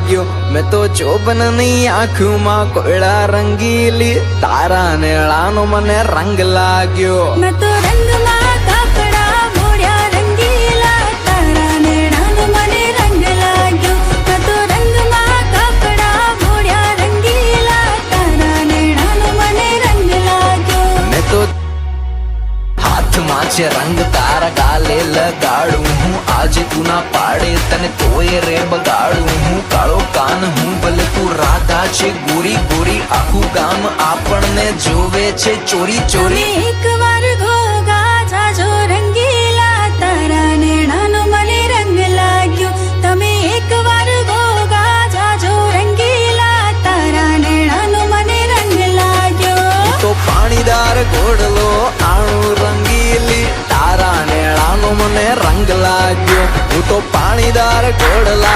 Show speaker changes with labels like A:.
A: लाग्यो। मैं तो चोबननी आँखों कोयड़ा रंगीली तारा नेळानो मने रंग लाग्यो।
B: मैं तो रंग में काकड़ा मोड़िया रंगीला तारा नेड़ानो मने रंग लाग्यो। मैं तो रंग में काकड़ा मोड़िया रंगीला तारा नेड़ानो मने रंग लाग्यो।
A: मैं तो हाथ माचे रंग तारा गाले लगाड़ू हूँ आज तू ना पाड़े तने तोय रे बगाड़ू हूँ। काळो कान हूँ भले तू राधा छे गोरी गोरी आखू गाम आपने जोवे छे चोरी चोरी।
B: एक बार घोगा जाजो रंगीला तारा नेड़ानो मने रंग लाग्यो। तमे एक बार घोगा जाजो रंगीला तारा नेड़ानो मने रंग लाग्यो।
A: तो पाणीदार घोड़लो आणु रंगीली तारा नेळानो मने रंग लाग्यो। હું તો પાણીદાર ઘોડલા